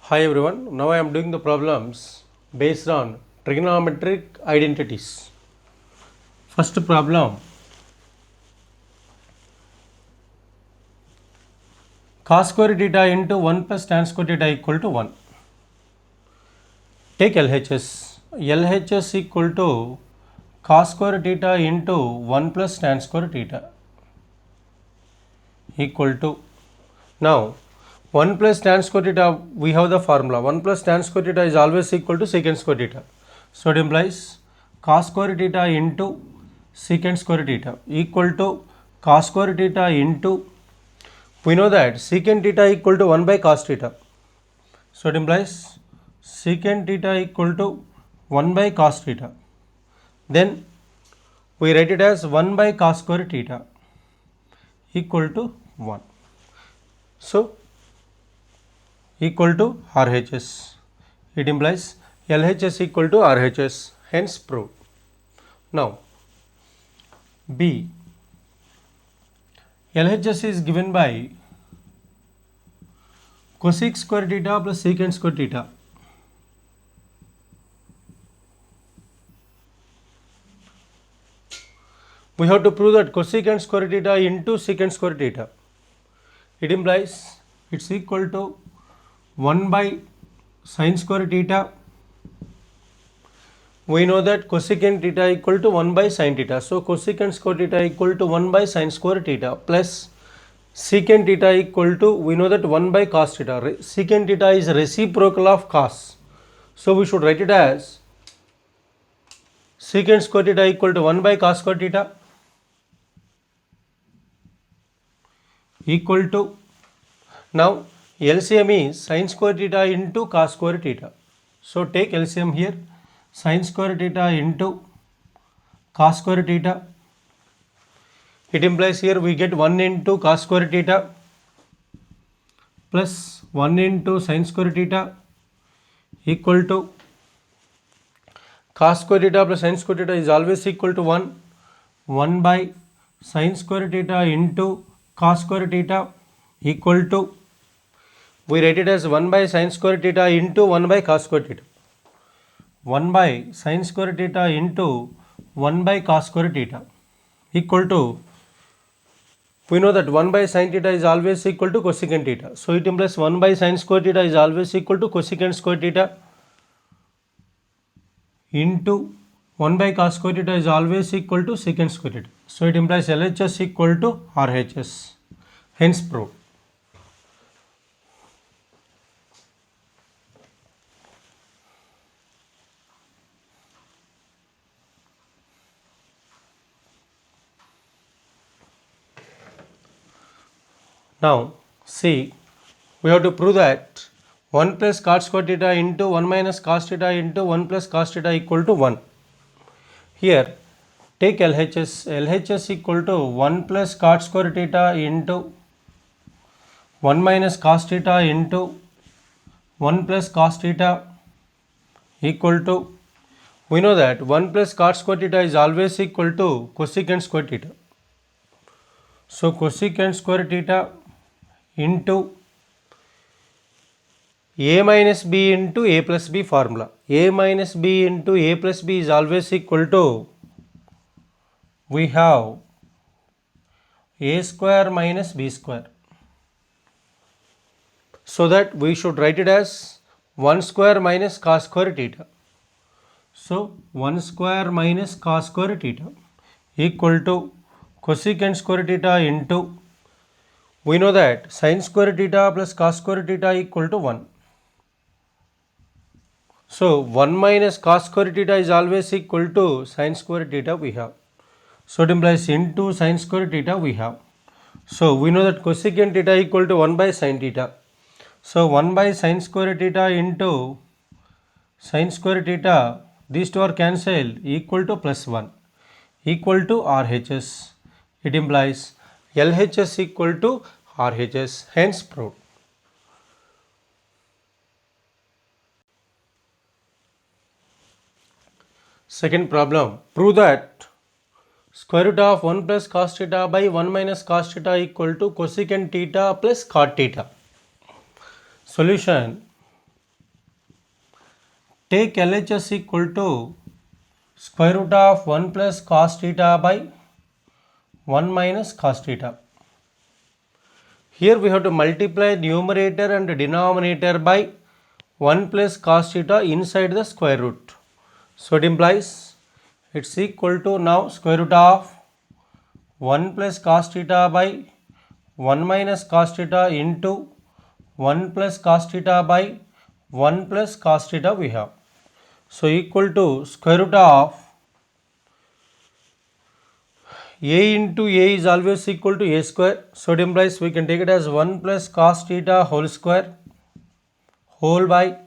Hi everyone, now I am doing the problems based on trigonometric identities. First problem, cos square theta into 1 plus tan square theta equal to 1. Take LHS. LHS equal to cos square theta into 1 plus tan square theta equal to, now 1 plus tan square theta, we have the formula 1 plus tan square theta is always equal to secant square theta. So it implies cos square theta into secant square theta equal to cos square theta into, we know that secant theta equal to 1 by cos theta. So it implies secant theta equal to 1 by cos theta. Then we write it as 1 by cos square theta equal to 1. So equal to RHS. It implies LHS equal to RHS, hence proved. Now B, LHS is given by cosec square theta plus secant square theta. We have to prove that cosecant square theta into secant square theta. It implies it's equal to 1 by sin square theta. We know that cosecant theta equal to 1 by sin theta. So cosecant square theta equal to 1 by sin square theta plus secant theta equal to, we know that 1 by cos theta. Secant theta is reciprocal of cos. So we should write it as secant square theta equal to 1 by cos square theta equal to, now LCM is sin square theta into cos square theta. So take LCM here, sin square theta into cos square theta. It implies here we get 1 into cos square theta plus 1 into sin square theta equal to cos square theta plus sin square theta is always equal to 1. 1 by sin square theta into cos square theta equal to, we write it as 1 by sin square theta into 1 by cos square theta. 1 by sin square theta into 1 by cos square theta equal to, we know that 1 by sin theta is always equal to cosecant theta. So it implies 1 by sin square theta is always equal to cosecant square theta into 1 by cos square theta is always equal to secant square theta. So it implies LHS equal to RHS, hence proved. Now see, we have to prove that 1 plus cos square theta into 1 minus cos theta into 1 plus cos theta equal to 1. Here take LHS, LHS equal to 1 plus cos square theta into 1 minus cos theta into 1 plus cos theta equal to, we know that 1 plus cos square theta is always equal to cosecant square theta. So cosecant square theta into a minus b into a plus b formula. A minus b into a plus b is always equal to, we have a square minus b square. So that we should write it as 1 square minus cos square theta. So 1 square minus cos square theta equal to cosecant square theta into, we know that sin square theta plus cos square theta equal to 1. So 1 minus cos square theta is always equal to sin square theta we have. So it implies into sin square theta we have. So we know that cosecant theta equal to 1 by sin theta. So 1 by sin square theta into sin square theta, these two are cancelled, equal to plus 1 equal to RHS. It implies LHS equal to RHS, hence proved. Second problem, prove that square root of 1 plus cos theta by 1 minus cos theta equal to cosecant theta plus cot theta. Solution, take LHS equal to square root of 1 plus cos theta by 1 minus cos theta. Here we have to multiply numerator and denominator by 1 plus cos theta inside the square root. So it implies it's equal to now square root of 1 plus cos theta by 1 minus cos theta into 1 plus cos theta by 1 plus cos theta we have. So equal to square root of a into a is always equal to a square. So it implies we can take it as 1 plus cos theta whole square whole by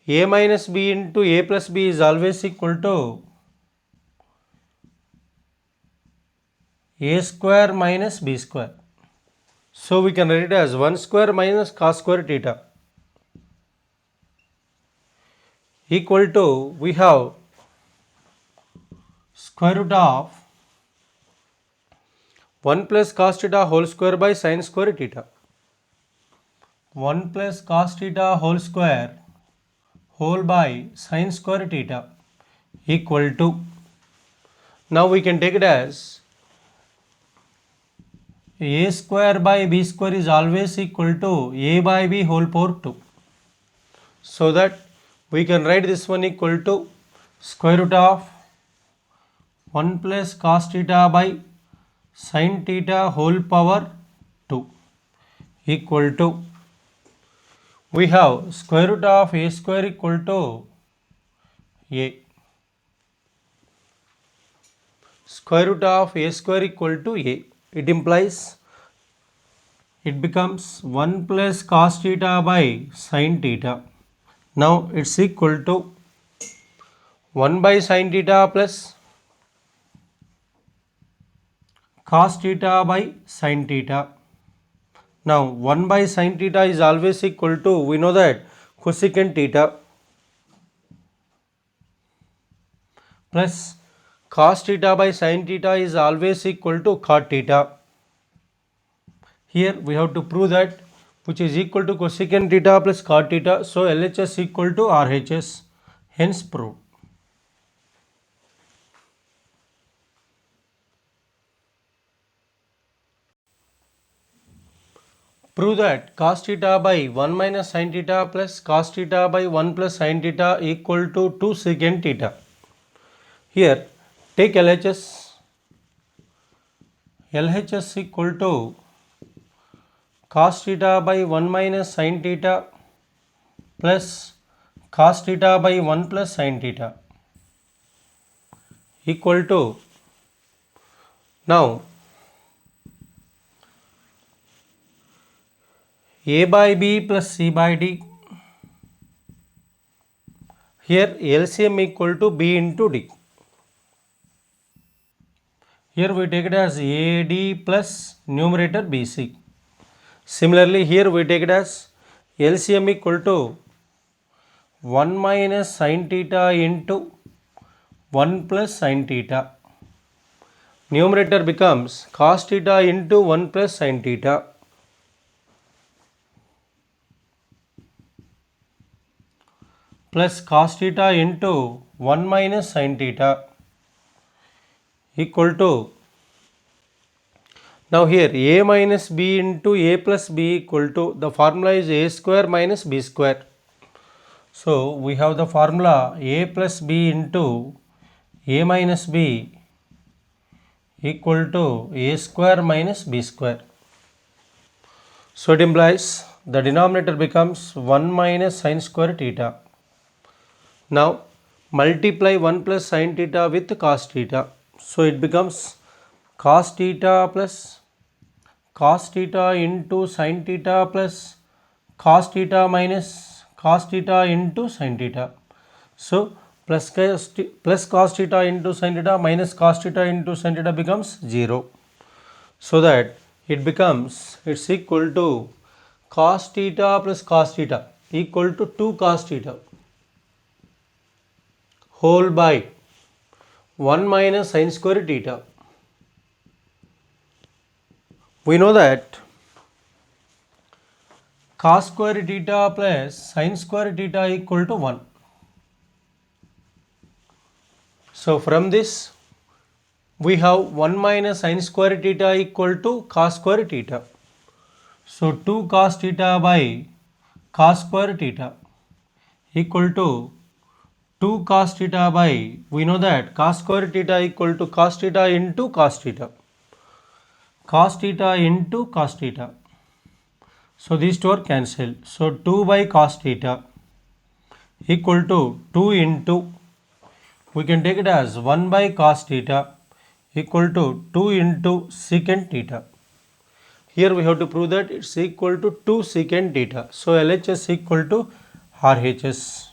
a minus b into a plus b is always equal to a square minus b square. So we can write it as 1 square minus cos square theta equal to we have square root of 1 plus cos theta whole square by sin square theta. 1 plus cos theta whole square whole by sin square theta equal to, now we can take it as a square by b square is always equal to a by b whole power 2. So that we can write this one equal to square root of 1 plus cos theta by sin theta whole power 2 equal to, we have square root of a square equal to a. Square root of a square equal to a. It implies it becomes 1 plus cos theta by sin theta. Now it's equal to 1 by sin theta plus cos theta by sin theta. Now 1 by sin theta is always equal to, we know that cosecant theta plus cos theta by sin theta is always equal to cot theta. Here we have to prove that which is equal to cosecant theta plus cot theta. So LHS equal to RHS, hence proved. Prove that cos theta by 1 minus sin theta plus cos theta by 1 plus sin theta equal to 2 secant theta. Here take LHS. LHS equal to cos theta by 1 minus sin theta plus cos theta by 1 plus sin theta equal to, now a by b plus c by d. Here LCM equal to b into d. Here we take it as AD plus numerator BC. Similarly, here we take it as LCM equal to 1 minus sin theta into 1 plus sin theta. Numerator becomes cos theta into 1 plus sin theta plus cos theta into 1 minus sin theta equal to, now here a minus b into a plus b equal to, the formula is a square minus b square. So we have the formula a plus b into a minus b equal to a square minus b square. So it implies the denominator becomes 1 minus sin square theta. Now multiply 1 plus sin theta with cos theta. So it becomes cos theta plus cos theta into sin theta plus cos theta minus cos theta into sin theta. So plus cos theta into sin theta minus cos theta into sin theta becomes 0. So that it becomes, it's equal to cos theta plus cos theta equal to 2 cos theta whole by 1 minus sin square theta. We know that cos square theta plus sin square theta equal to 1. So from this we have 1 minus sin square theta equal to cos square theta. So 2 cos theta by cos square theta equal to 2 cos theta by, we know that cos square theta equal to cos theta into cos theta. Cos theta into cos theta. So these two are cancelled. So 2 by cos theta equal to 2 into, we can take it as 1 by cos theta equal to 2 into secant theta. Here we have to prove that it's equal to 2 secant theta. So LHS equal to RHS.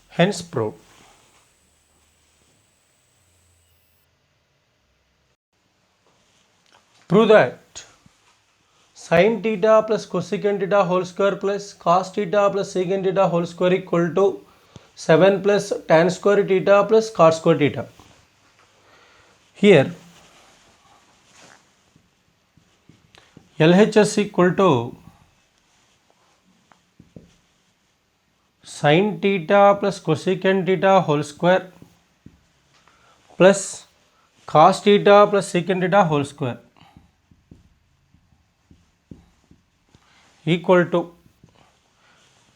Hence proved. Prove that sin theta plus cosecant theta whole square plus cos theta plus secant theta whole square equal to 7 plus tan square theta plus cos square theta. Here LHS equal to sin theta plus cosecant theta whole square plus cos theta plus secant theta whole square equal to,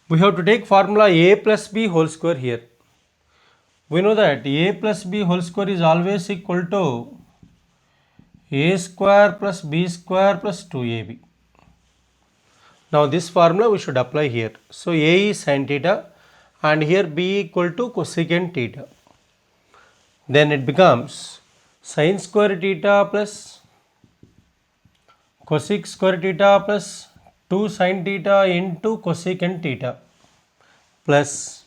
we have to take formula a plus b whole square here. We know that a plus b whole square is always equal to a square plus b square plus 2ab. Now this formula we should apply here. So a is sin theta and here b equal to cosecant theta. Then it becomes sin square theta plus cosec square theta plus 2 sin theta into cosecant theta plus,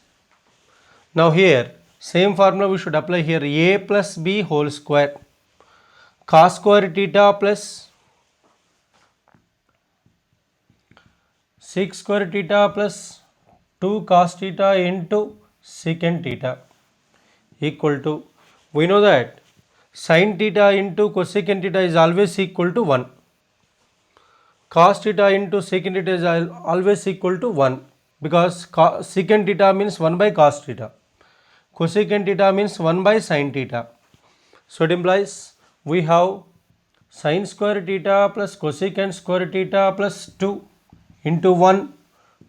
now here same formula we should apply here, a plus b whole square cos square theta plus sec square theta plus 2 cos theta into secant theta equal to, we know that sin theta into cosecant theta is always equal to 1. Cos theta into secant theta is always equal to 1 because secant theta means 1 by cos theta. Cosecant theta means 1 by sin theta. So it implies we have sin square theta plus cosecant square theta plus 2 into 1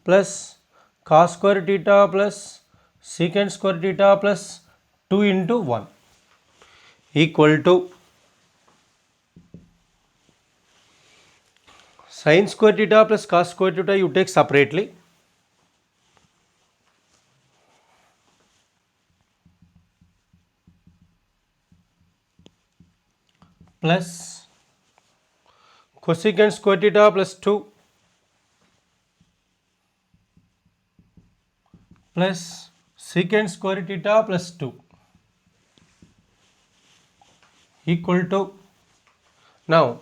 plus cos square theta plus secant square theta plus 2 into 1 equal to sin square theta plus cos square theta you take separately plus cosecant square theta plus 2 plus secant square theta plus 2 equal to, now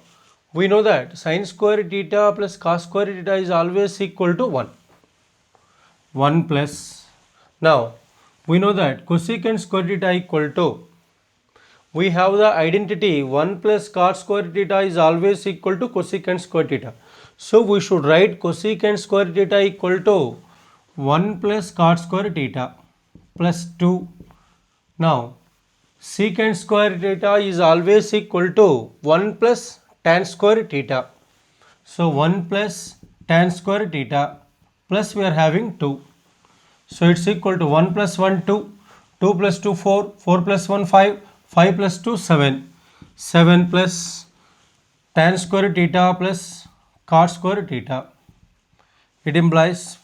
we know that sin square theta plus cos square theta is always equal to 1. 1 plus, now we know that cosecant square theta equal to, we have the identity 1 plus cos square theta is always equal to cosecant square theta. So we should write cosecant square theta equal to 1 plus cos square theta plus 2. Now secant square theta is always equal to 1 plus tan square theta. So 1 plus tan square theta plus we are having 2. So it's equal to 1 plus 1 2, 2 plus 2 4, 4 plus 1 5, 5 plus 2 7, 7 plus tan square theta plus cos square theta. It implies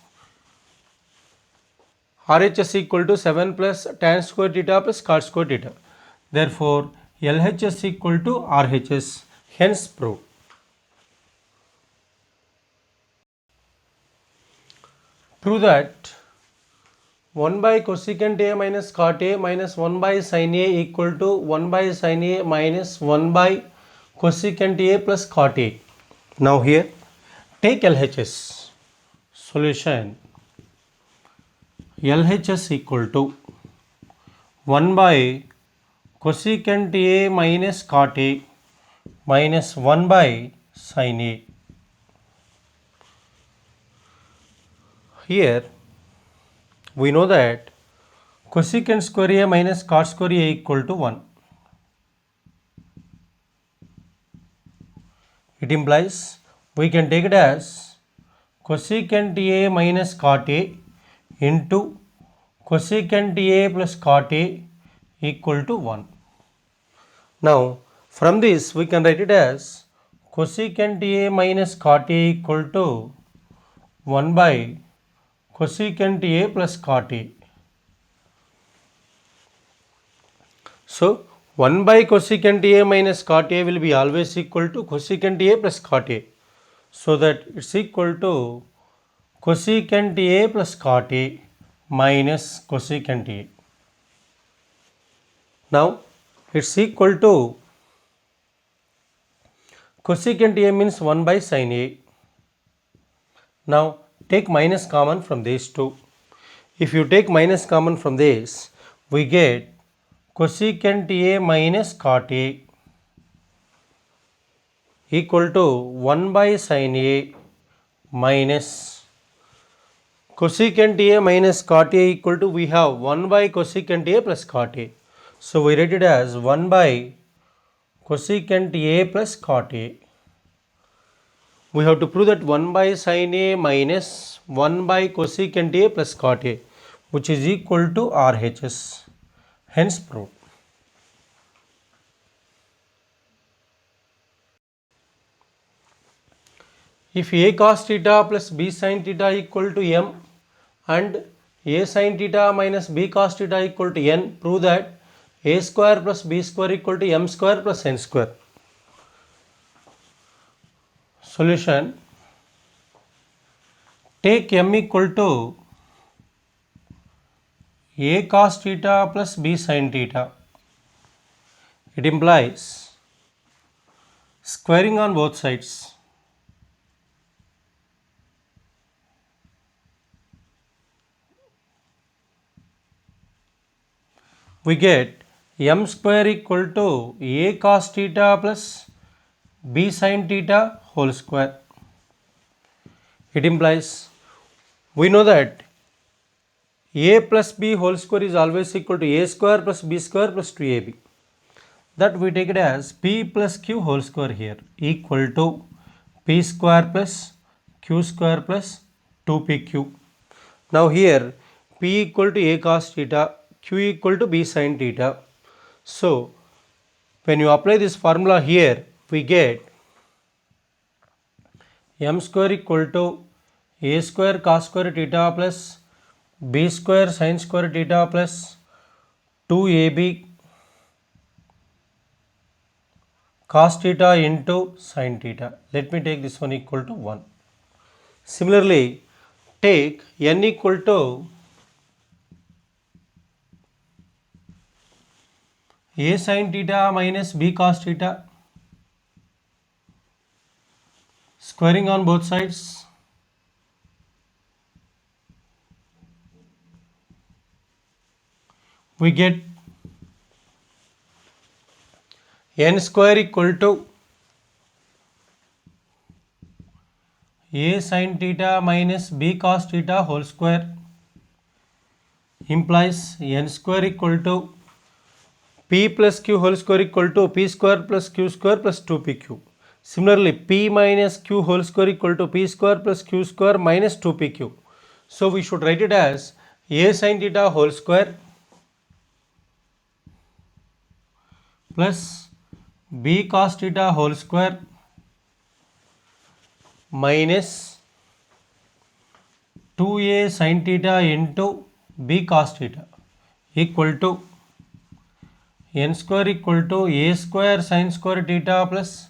RHS equal to 7 plus tan square theta plus cos square theta. Therefore LHS equal to RHS. Hence proved. Prove that 1 by cosecant A minus cot A minus 1 by sin A equal to 1 by sin A minus 1 by cosecant A plus cot A. Now here take LHS. Solution LHS equal to 1 by cosecant A minus cot A minus 1 by sin A. Here we know that cosecant square a minus cot square a equal to 1. It implies we can take it as cosecant a minus cot a into cosecant a plus cot a equal to 1. Now from this we can write it as cosecant a minus cot a equal to 1 by cosecant a plus cot a. So 1 by cosecant a minus cot a will be always equal to cosecant a plus cot a. So that it's equal to cosecant a plus cot a minus cosecant a. Now it's equal to cosecant a means 1 by sin a. Now take minus common from these two. If you take minus common from this, we get cosecant a minus cot a equal to 1 by sin a minus cosecant a minus cot a equal to, we have 1 by cosecant a plus cot a. So we write it as 1 by cosecant a plus cot a. We have to prove that 1 by sin a minus 1 by cosecant a plus cot a, which is equal to RHS. Hence proved. If a cos theta plus b sin theta equal to m and a sin theta minus b cos theta equal to n, prove that a square plus b square equal to m square plus n square. Solution: take m equal to a cos theta plus b sin theta. It implies squaring on both sides. We get m square equal to a cos theta plus b sin theta whole square. It implies we know that a plus b whole square is always equal to a square plus b square plus 2ab. That we take it as p plus q whole square here equal to p square plus q square plus 2pq. Now here p equal to a cos theta, q equal to b sin theta. So when you apply this formula here, we get m square equal to a square cos square theta plus b square sin square theta plus 2ab cos theta into sin theta. Let me take this one equal to 1. Similarly, take n equal to a sin theta minus b cos theta, squaring on both sides. We get n square equal to a sin theta minus b cos theta whole square, implies n square equal to p plus q whole square equal to p square plus q square plus 2pq. Similarly, p minus q whole square equal to p square plus q square minus 2pq. So we should write it as a sin theta whole square plus b cos theta whole square minus 2a sin theta into b cos theta equal to n square equal to a square sin square theta plus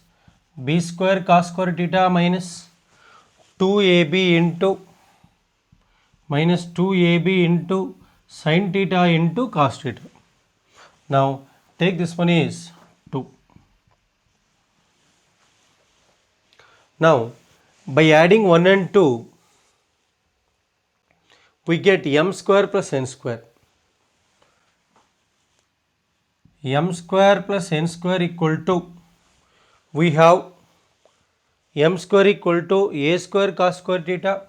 b square cos square theta minus 2ab into minus 2ab into sin theta into cos theta. Now take this one is 2. Now by adding 1 and 2, we get m square plus n square. M square plus n square equal to, we have m square equal to a square cos square theta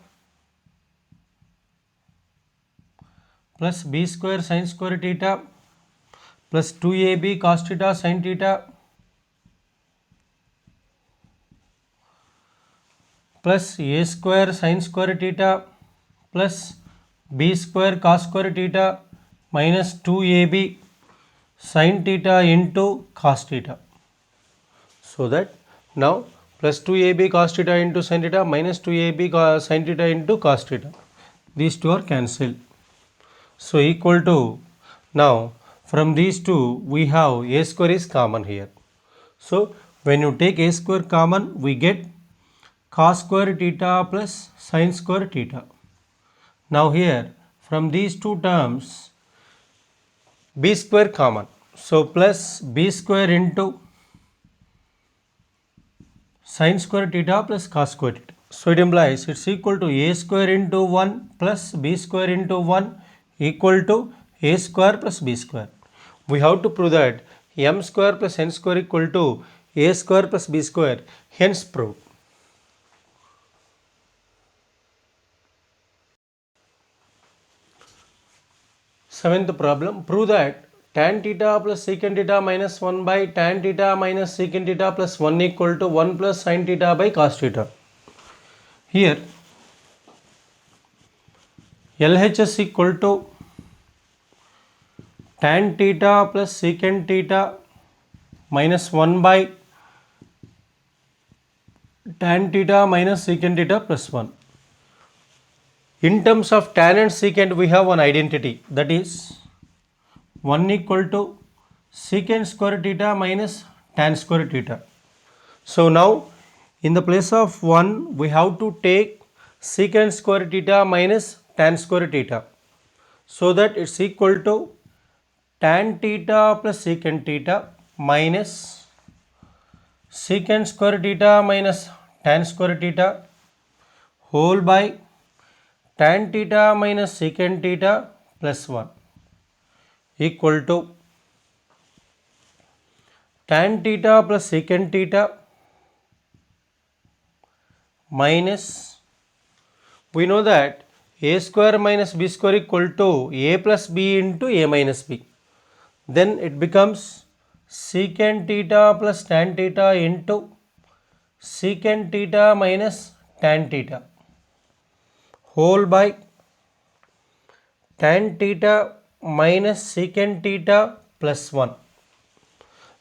plus b square sin square theta plus 2ab cos theta sin theta plus a square sin square theta plus b square cos square theta minus 2ab sin theta into cos theta. So that now plus 2ab cos theta into sin theta minus 2ab sin theta into cos theta. These two are cancelled. So equal to, now from these two we have a square is common here. So when you take a square common, we get cos square theta plus sin square theta. Now here from these two terms b square common. So plus b square into sin square theta plus cos square theta. So it implies it's equal to a square into 1 plus b square into 1 equal to a square plus b square. We have to prove that m square plus n square equal to a square plus b square, hence proved. Seventh problem, prove that tan theta plus secant theta minus 1 by tan theta minus secant theta plus 1 equal to 1 plus sin theta by cos theta. Here LHS equal to tan theta plus secant theta minus 1 by tan theta minus secant theta plus 1. In terms of tan and secant, we have one identity, that is 1 equal to secant square theta minus tan square theta. So now in the place of 1 we have to take secant square theta minus tan square theta, so that it's equal to tan theta plus secant theta minus secant square theta minus tan square theta whole by tan theta minus secant theta plus 1 equal to tan theta plus secant theta minus, we know that a square minus b square equal to a plus b into a minus b. Then it becomes secant theta plus tan theta into secant theta minus tan theta whole by tan theta minus secant theta plus 1.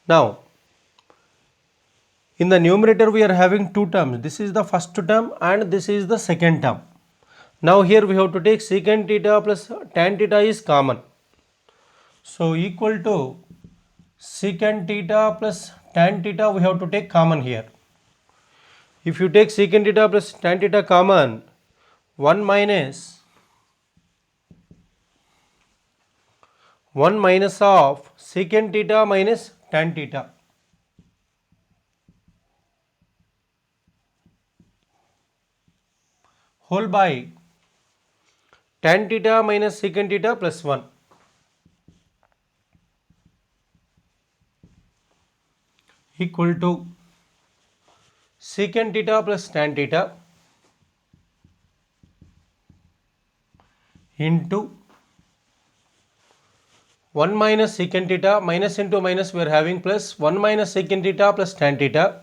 Now in the numerator we are having two terms. This is the first term and this is the second term. Now here we have to take secant theta plus tan theta is common. So equal to secant theta plus tan theta we have to take common here. If you take secant theta plus tan theta common, 1 minus of secant theta minus tan theta whole by tan theta minus secant theta plus 1 equal to secant theta plus tan theta into 1 minus secant theta, minus into minus we are having plus 1 minus secant theta plus tan theta